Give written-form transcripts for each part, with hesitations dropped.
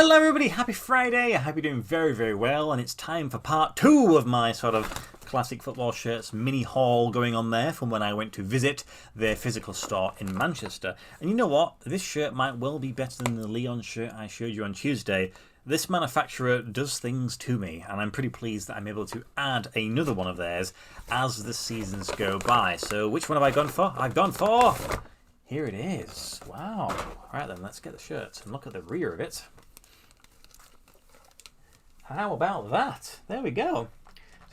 Hello everybody, happy Friday. I hope you're doing very, very well, and it's time for part 2 of my sort of classic football shirts mini haul going on there from when I went to visit their physical store in Manchester. And you know what? This shirt might well be better than the Lyon shirt I showed you on Tuesday. This manufacturer does things to me, and I'm pretty pleased that I'm able to add another one of theirs as the seasons go by. So which one have I gone for? I've gone for... Here it is. Wow. Alright then, let's get the shirt and look at the rear of it. How about that? There we go.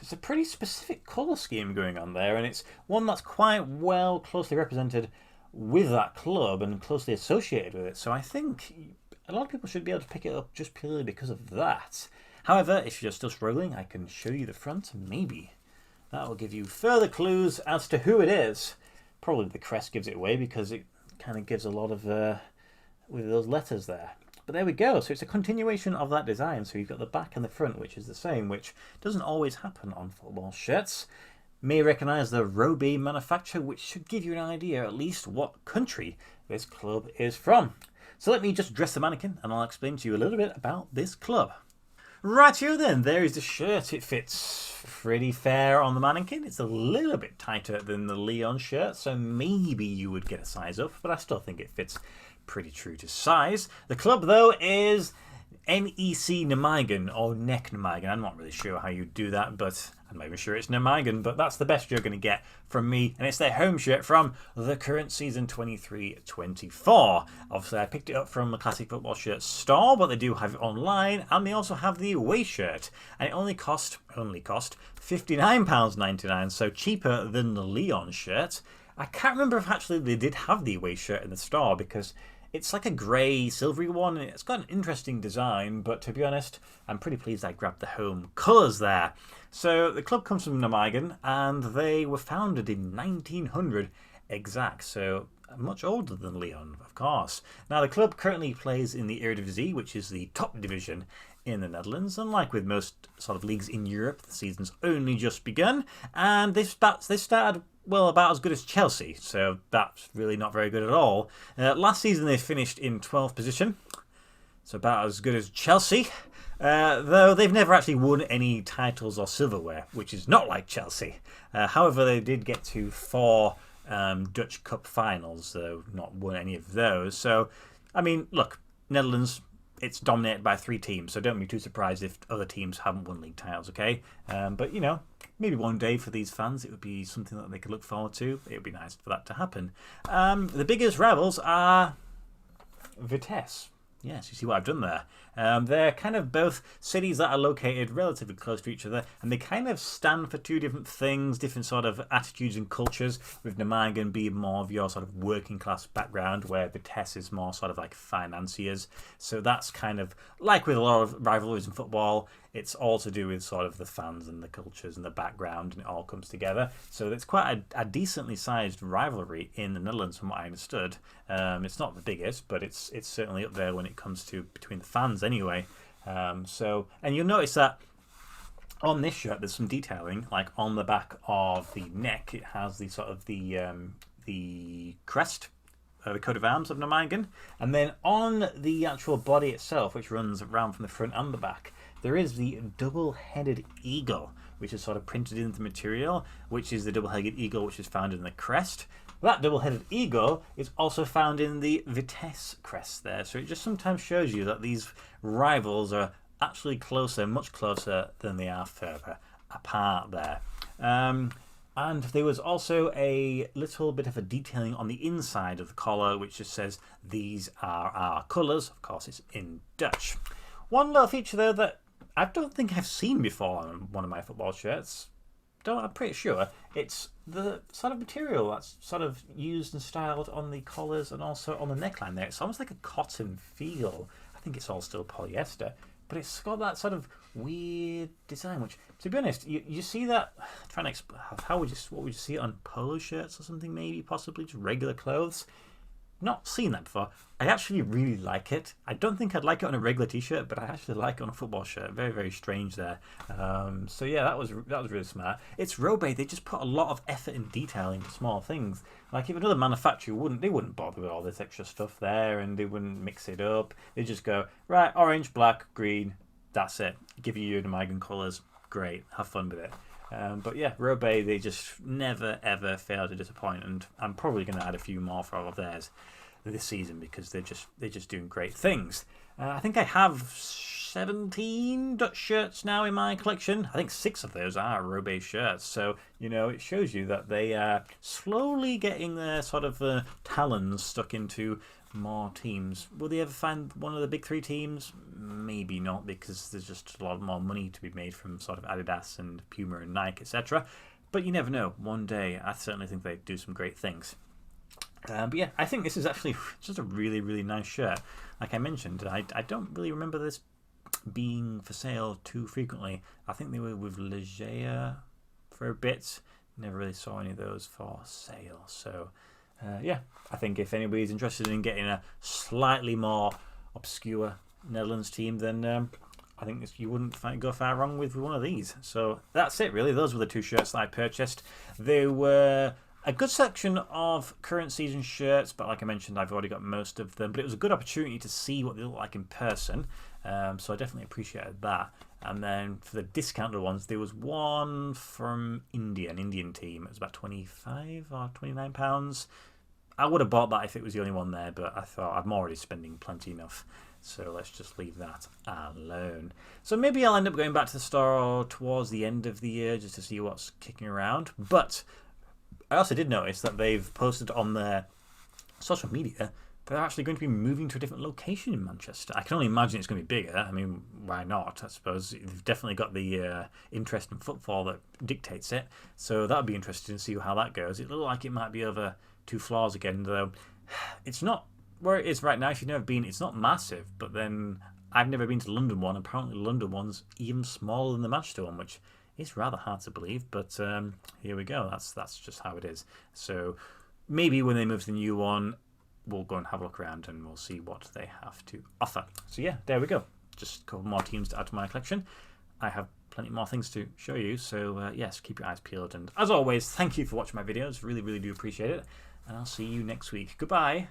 It's a pretty specific colour scheme going on there, and it's one that's quite well closely represented with that club and closely associated with it. So I think a lot of people should be able to pick it up just purely because of that. However, if you're still struggling, I can show you the front. Maybe that will give you further clues as to who it is. Probably the crest gives it away because it kind of gives a lot of with those letters there. But there we go. So it's a continuation of that design. So you've got the back and the front, which is the same, which doesn't always happen on football shirts. May recognise the Roby manufacturer, which should give you an idea at least what country this club is from. So let me just dress the mannequin and I'll explain to you a little bit about this club. Rightio then, there is the shirt. It fits pretty fair on the mannequin. It's a little bit tighter than the Lyon shirt, so maybe you would get a size up, but I still think it fits pretty true to size. The club though is NEC Nijmegen or NEC Nijmegen. I'm not really sure how you do that, but I'm not even sure it's Nijmegen, but that's the best you're going to get from me, and it's their home shirt from the current season 23-24. Obviously I picked it up from the Classic Football Shirt store, but they do have it online, and they also have the away shirt, and it only cost £59.99, so cheaper than the Lyon shirt. I can't remember if actually they did have the away shirt in the store, because it's like a grey, silvery one, and it's got an interesting design, but to be honest, I'm pretty pleased I grabbed the home colours there. So the club comes from Nijmegen, and they were founded in 1900 exact, so much older than Lyon, of course. Now the club currently plays in the Eredivisie, which is the top division in the Netherlands, and like with most sort of leagues in Europe, the season's only just begun, and they started well, about as good as Chelsea, so that's really not very good at all. Last season they finished in 12th position, so about as good as Chelsea, though they've never actually won any titles or silverware, which is not like Chelsea. However, they did get to 4 Dutch Cup finals, though not won any of those. So, I mean, look, Netherlands, it's dominated by 3 teams, so don't be too surprised if other teams haven't won league titles, okay? But, you know, maybe one day for these fans it would be something that they could look forward to. It would be nice for that to happen. The biggest rivals are Vitesse. Yes, you see what I've done there. They're kind of both cities that are located relatively close to each other, and they kind of stand for 2 different things, different sort of attitudes and cultures, with Nijmegen being more of your sort of working class background, where Vitesse is more sort of like financiers. So that's kind of like with a lot of rivalries in football, it's all to do with sort of the fans and the cultures and the background, and it all comes together. So it's quite a decently sized rivalry in the Netherlands from what I understood. It's not the biggest, but it's certainly up there when it comes to between the fans anyway. And you'll notice that on this shirt there's some detailing, like on the back of the neck it has the sort of the crest, the coat of arms of Nijmegen, and then on the actual body itself, which runs around from the front and the back, there is the double-headed eagle, which is sort of printed into the material, which is the double-headed eagle which is found in the crest. That double-headed eagle is also found in the Vitesse crest there, so it just sometimes shows you that these rivals are actually closer, much closer than they are further apart there. And there was also a little bit of a detailing on the inside of the collar, which just says, "These are our colours." Of course, it's in Dutch. One little feature, though, that I don't think I've seen before on one of my football shirts, I'm pretty sure, it's the sort of material that's sort of used and styled on the collars and also on the neckline there. It's almost like a cotton feel. I think it's all still polyester, but it's got that sort of weird design, which, to be honest, you see that, trying to explain, what would you see it on polo shirts or something, maybe, possibly, just regular clothes? Not seen that before. I actually really like it. I don't think I'd like it on a regular t-shirt, but I actually like it on a football shirt. Very, very strange there. So yeah, that was really smart. It's Robe. They just put a lot of effort and detail into small things. Like if another manufacturer wouldn't bother with all this extra stuff there, and they wouldn't mix it up. They just go, right, orange, black, green. That's it. Give you your Nijmegen colours. Great. Have fun with it. But yeah, Robe, they just never ever fail to disappoint, and I'm probably going to add a few more for all of theirs this season because they're just doing great things. I think I have 17 Dutch shirts now in my collection. I think 6 of those are Robe shirts, so you know it shows you that they are slowly getting their sort of talons stuck into more teams. Will they ever find one of the big 3 teams? Maybe not, because there's just a lot more money to be made from sort of Adidas and Puma and Nike, etc. But you never know. One day, I certainly think they do some great things. But yeah, I think this is actually just a really, really nice shirt. Like I mentioned, I don't really remember this being for sale too frequently. I think they were with Leger for a bit. Never really saw any of those for sale. So yeah, I think if anybody's interested in getting a slightly more obscure Netherlands team, then I think you wouldn't go far wrong with one of these. So that's it, really. Those were the 2 shirts that I purchased. They were a good section of current season shirts, but like I mentioned, I've already got most of them. But it was a good opportunity to see what they look like in person, so I definitely appreciated that. And then for the discounted ones, there was one from India, an Indian team. It was about £25 or £29. I would have bought that if it was the only one there, but I thought I'm already spending plenty enough, so let's just leave that alone. So maybe I'll end up going back to the store towards the end of the year just to see what's kicking around. But I also did notice that they've posted on their social media they're actually going to be moving to a different location in Manchester. I can only imagine it's going to be bigger. I mean, why not? I suppose they've definitely got the interest in football that dictates it. So that would be interesting to see how that goes. It looked like it might be over 2 floors again, though. It's not where it is right now. If you've never been, it's not massive. But then I've never been to the London one. Apparently, the London one's even smaller than the Manchester one, which is rather hard to believe. But here we go. That's just how it is. So maybe when they move to the new one, we'll go and have a look around and we'll see what they have to offer. So yeah, there we go. Just a couple more teams to add to my collection. I have plenty more things to show you. So yes, keep your eyes peeled. And as always, thank you for watching my videos. Really, really do appreciate it. And I'll see you next week. Goodbye.